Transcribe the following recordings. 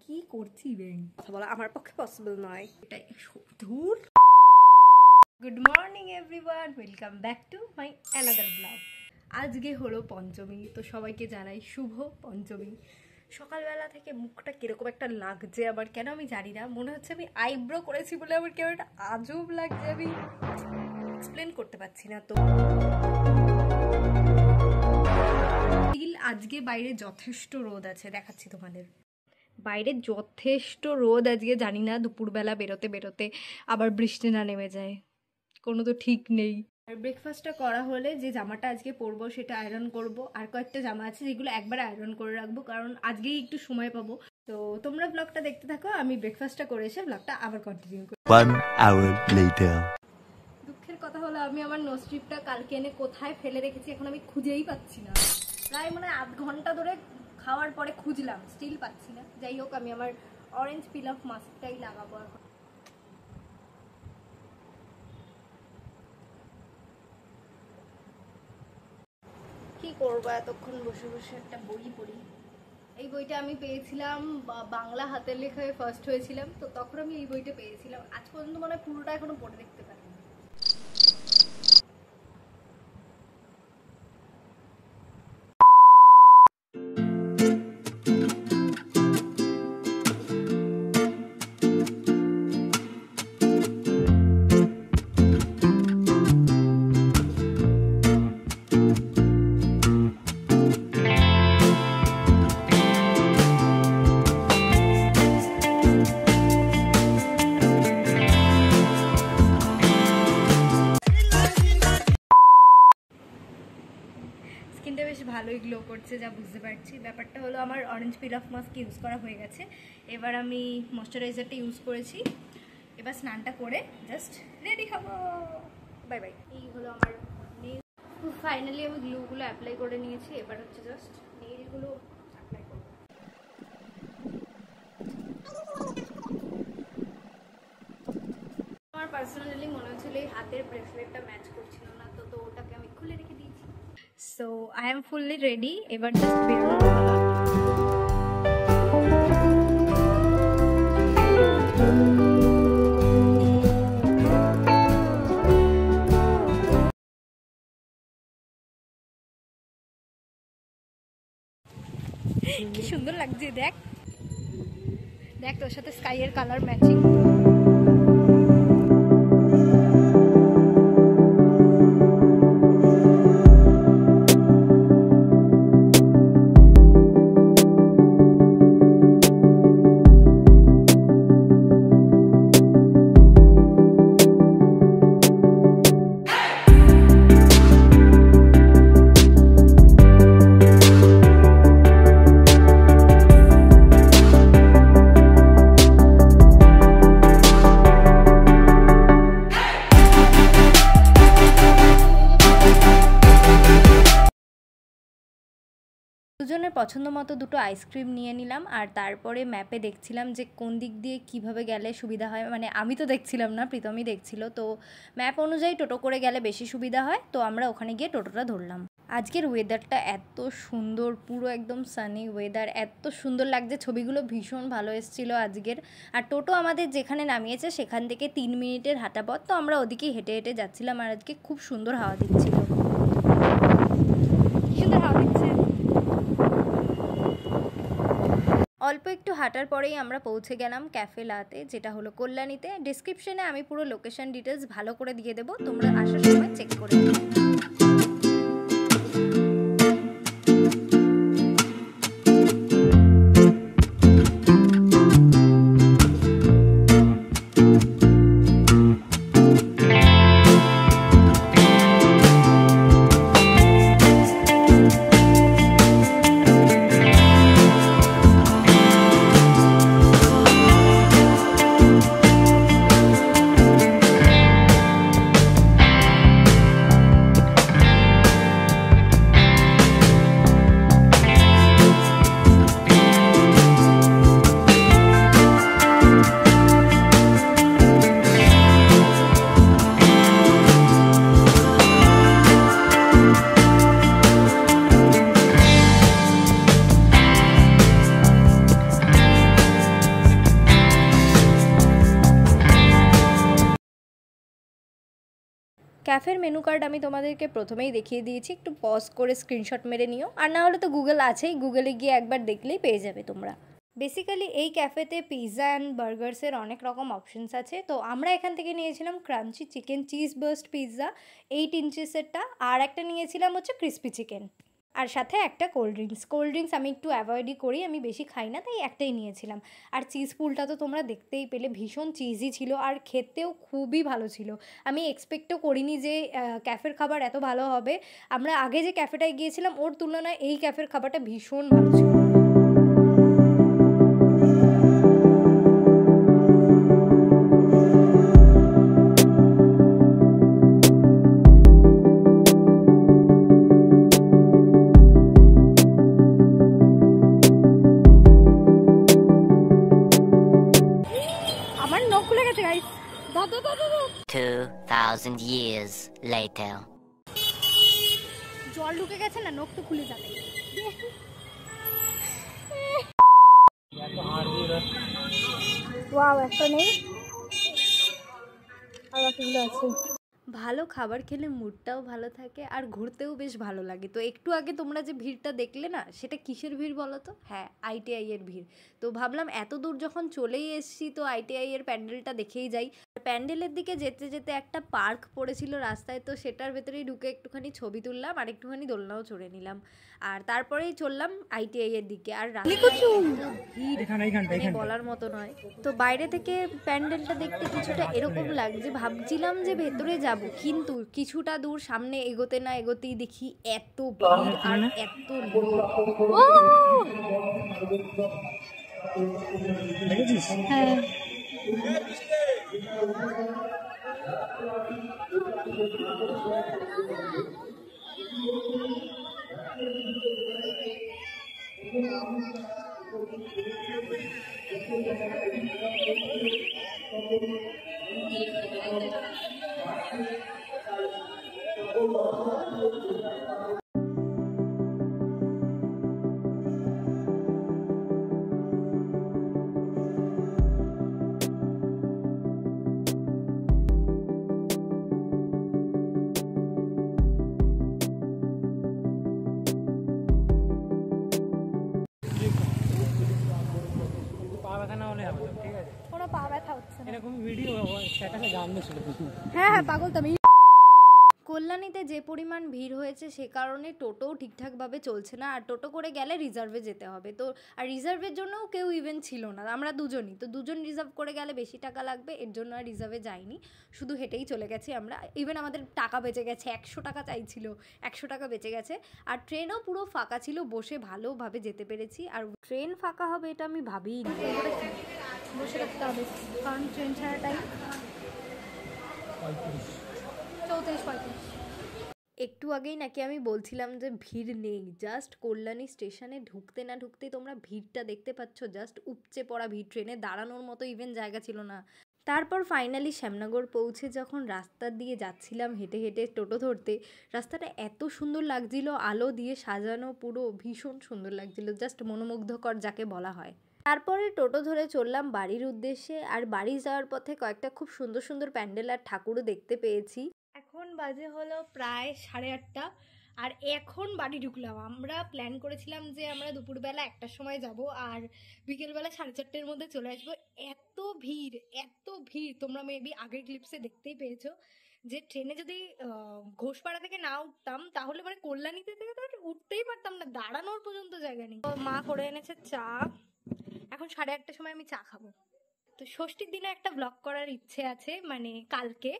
কি করছি বেং কথা বলা আমার পক্ষে পসিবল নয়, এটাই ধুর। Good morning everyone, welcome back to my another blog. আজকে হলো পঞ্চমী, তো সবাইকে জানাই শুভ পঞ্চমী। সকালবেলা থেকে মুখটা কিরকম একটা লাগছে আমার, কেন আমি জানি না। মনে হচ্ছে আমি আইব্রো করেছি বলে আমার কেমন একটা আজব লাগছে, আমি এক্সপ্লেন করতে পারছি না। তো আজকে বাইরে যথেষ্ট রোদ আছে, দেখাচ্ছি তোমাদের। বাইরে যথেষ্ট রোদ আজকে, জানি না দুপুরবেলা বেরোতে বেরোতে আবার বৃষ্টি না নেমে যায়, কোনো তো ঠিক নেই। আর ব্রেকফাস্টটা করা হলে যে জামাটা আজকে পরবো সেটা আয়রন করব, আর কয়েকটা জামা আছে যেগুলো একবারে আয়রন করে রাখবো, কারণ আজকেই একটু সময় পাবো। তো তোমরা ব্লগটা দেখতে থাকো, আমি ব্রেকফাস্টটা করে এসে ব্লগটা আবার কন্টিনিউ করি। 1 hour later. দুঃখের কথা হলো আমি আমার নোজ স্ট্রিপটা কালকে এনে কোথায় ফেলে রেখেছি এখন আমি খুঁজেই পাচ্ছি না। প্রায় মানে আধ ঘন্টা ধরে খাওয়ার পরে খুঁজলাম, স্টিল পাচ্ছি না। যাই হোক, আমি আমার অরেঞ্জ পিল অফ মাস্কটাই লাগাবো এখন। কি করবো এতক্ষণ বসে বসে, একটা বই পড়ি। এই বইটা আমি পেয়েছিলাম বাংলা হাতের লেখায় ফার্স্ট হয়েছিলাম, তো তখন আমি এই বইটা পেয়েছিলাম। আজ পর্যন্ত মানে পুরোটা এখনো পড়ে দেখতে পারিনি। স্কিনটা বেশ ভালোই গ্লো করছে যা বুঝতে পারছি। ব্যাপারটা হলো আমার orange pin of mask use করা হয়ে গেছে, এবার আমি ময়শ্চারাইজারটা ইউজ করেছি। এবার স্নানটা করে জাস্ট রেডি হবো, বাই বাই। এই হলো আমার নেল। ফাইনালি আমি গ্লুগুলো অ্যাপ্লাই করে নিয়েছি, এবার হচ্ছে জাস্ট নেলগুলো অ্যাপ্লাই করবো। আমার পার্সোনালি মনে হচ্ছিল এই হাতের ব্রেসলেটটা ম্যাচ করছিল না, তো ওটাকে আমি খুলে রেখে দিয়েছি। So I am fully ready, এবার জাস্ট বেরোনোর পালা। কি সুন্দর লাগছে, দেখ দেখ তোর সাথে স্কাইয়ের কালার ম্যাচিং। দুজনের পছন্দ মতো দুটো আইসক্রিম নিয়ে নিলাম, আর তারপরে ম্যাপে দেখছিলাম যে কোন দিক দিয়ে কিভাবে গেলে সুবিধা হয়। মানে আমি তো দেখছিলাম না, প্রীতমই দেখছিল। তো ম্যাপ অনুযায়ী টোটো করে গেলে বেশি সুবিধা হয়, তো আমরা ওখানে গিয়ে টোটোটা ধরলাম। আজকের ওয়েদারটা এত সুন্দর, পুরো একদম সানি ওয়েদার, এত সুন্দর লাগছে। ছবিগুলো ভীষণ ভালো এসেছিলো আজকের। আর টোটো আমাদের যেখানে নামিয়েছে সেখান থেকে 3 মিনিটের হাঁটা পথ, তো আমরা ওদিকেই হেঁটে হেঁটে যাচ্ছিলাম। আর আজকে খুব সুন্দর হাওয়া দিচ্ছিল, সুন্দর হাওয়া দিচ্ছে। অল্প একটু হাঁটার পরেই আমরা পৌঁছে গেলাম ক্যাফে লাতে, যেটা হলো কল্যাণীতে। ডিসক্রিপশনে আমি পুরো লোকেশন ডিটেলস ভালো করে দিয়ে দেবো, তোমরা আসার সময় চেক করে নেবে। ক্যাফের মেনু কার্ড আমি তোমাদেরকে প্রথমেই দেখিয়ে দিয়েছি, একটু পজ করে স্ক্রিনশট মেরে নিও, আর না হলে তো গুগল আছেই, গুগলে গিয়ে একবার দেখলেই পেয়ে যাবে তোমরা। বেসিক্যালি এই ক্যাফেতে পিৎজা অ্যান্ড বার্গার্সের অনেক রকম অপশানস আছে। তো আমরা এখান থেকে নিয়েছিলাম crunchy chicken cheese burst pizza 8 ইঞ্চেসেরটা, আর একটা নিয়েছিলাম হচ্ছে ক্রিস্পি চিকেন, আর সাথে একটা কোল্ড ড্রিঙ্কস আমি একটু অ্যাভয়েডই করি, আমি বেশি খাই না, তাই একটাই নিয়েছিলাম। আর চিজ পুলটা তো তোমরা দেখতেই পেলে, ভীষণ চিজি ছিল আর খেতেও খুবই ভালো ছিল। আমি এক্সপেক্টও করিনি যে ক্যাফের খাবার এত ভালো হবে। আমরা আগে যে ক্যাফেটায় গিয়েছিলাম ওর তুলনায় এই ক্যাফের খাবারটা ভীষণ ভালো ছিল। আমার নখ খুলে গেছে গাইস। 2000 years later. জল ঢুকে গেছে না, নখ তো খুলে যাবে। ওয়াও, একটা নেই আর বাকিগুলো আছে। ভালো খাবার খেলে মুডটাও ভালো থাকে আর ঘুরতেও বেশ ভালো লাগে। তো একটু আগে তোমরা যে ভিড়টা দেখলে না, সেটা কিসের ভিড় বলো তো? হ্যাঁ, আইটিআই এর ভিড়। তো ভাবলাম এত দূর যখন চলেই এসেছি তো আইটিআই এর প্যান্ডেলটা দেখেই যাই। প্যান্ডেলের দিকে যেতে যেতে একটা পার্ক পড়েছিল রাস্তায়, তো সেটার ভেতরেই ঢুকে একটুখানি ছবি তুললাম আর একটুখানি দোলনাও চড়ে নিলাম, আর তারপরেই চললাম আইটিআই এর দিকে। আর ভিড় বলার মতো নয়। তো বাইরে থেকে প্যান্ডেলটা দেখতে কিছুটা এরকম লাগছে, ভাবছিলাম যে ভেতরে যাব, কিন্তু কিছুটা দূর সামনে এগোতে না এগোতেই দেখি এত ভিড় আর এত লোক। হ্যাঁ, কোনো পা ব্যথা হচ্ছে না। এরকম ভিডিও স্ট্যাটাসে গান ছিল। হ্যাঁ হ্যাঁ, পাগল তো আমি। কল্যাণীতে যে পরিমাণ ভিড় হয়েছে সে কারণে টোটোও ঠিকঠাকভাবে চলছে না, আর টোটো করে গেলে রিজার্ভে যেতে হবে। তো আর রিজার্ভের জন্যও কেউ ইভেন ছিল না, আমরা দুজনই, তো দুজন রিজার্ভ করে গেলে বেশি টাকা লাগবে, এর জন্য আর রিজার্ভে যাইনি, শুধু হেঁটেই চলে গেছি আমরা। ইভেন আমাদের টাকা বেঁচে গেছে, 100 টাকা চাইছিল, 100 টাকা বেঁচে গেছে। আর ট্রেনও পুরো ফাঁকা ছিল, বসে ভালোভাবে যেতে পেরেছি। আর ট্রেন ফাঁকা হবে এটা আমি ভাবিনি, বসে রাখতে হবে কারণ ট্রেন ছাড়া টাইম 34-35। একটু আগেই নাকি আমি বলছিলাম যে ভিড় নেই, জাস্ট কল্যাণী স্টেশনে ঢুকতে না ঢুকতেই তোমরা ভিড়টা দেখতে পাচ্ছ, জাস্ট উপচে পড়া ভিড়, ট্রেনে দাঁড়ানোর মতো ইভেন জায়গা ছিল না। তারপর ফাইনালি শ্যামনগর পৌঁছে যখন রাস্তা দিয়ে যাচ্ছিলাম হেঁটে হেঁটে টোটো ধরতে, রাস্তাটা এত সুন্দর লাগছিল, আলো দিয়ে সাজানো, পুরো ভীষণ সুন্দর লাগছিল, জাস্ট মনোমুগ্ধকর যাকে বলা হয়। তারপরে টোটো ধরে চললাম বাড়ির উদ্দেশ্যে, আর বাড়ি যাওয়ার পথে কয়েকটা খুব সুন্দর সুন্দর প্যান্ডেল আর ঠাকুরও দেখতে পেয়েছি। এখন বাজে হলো প্রায় 8:30, আর এখন বাড়ি ঢুকলাম। আমরা প্ল্যান করেছিলাম যে আমরা দুপুরবেলা 1টার সময় যাব আর বিকেলবেলা 4:30-এর মধ্যে চলে আসবো। এত ভিড়, এত ভিড়, তোমরা মেবি আগের ক্লিপসে দেখতেই পেয়েছো যে ট্রেনে যদি ঘোষপাড়া থেকে না উঠতাম তাহলে মানে কল্যাণীতে থেকে তো উঠতেই পারতাম না, দাঁড়ানোর পর্যন্ত জায়গা নেই। মা করে এনেছে চা, এখন 8:30-এর সময় আমি চা খাবো। তো ষষ্ঠীর দিনে একটা ব্লগ করার ইচ্ছে আছে, মানে কালকে।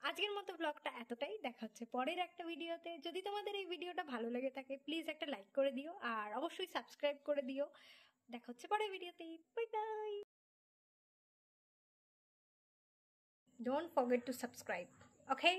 আজকের মতো ব্লগটা এতটাই, দেখা হচ্ছে পরের একটা ভিডিওতে। যদি তোমাদের এই ভিডিওটা ভালো লেগে থাকে প্লিজ একটা লাইক করে দিও, আর অবশ্যই সাবস্ক্রাইব করে দিও। দেখা হচ্ছে পরের ভিডিওতে। Bye bye. Don't forget to subscribe, okay?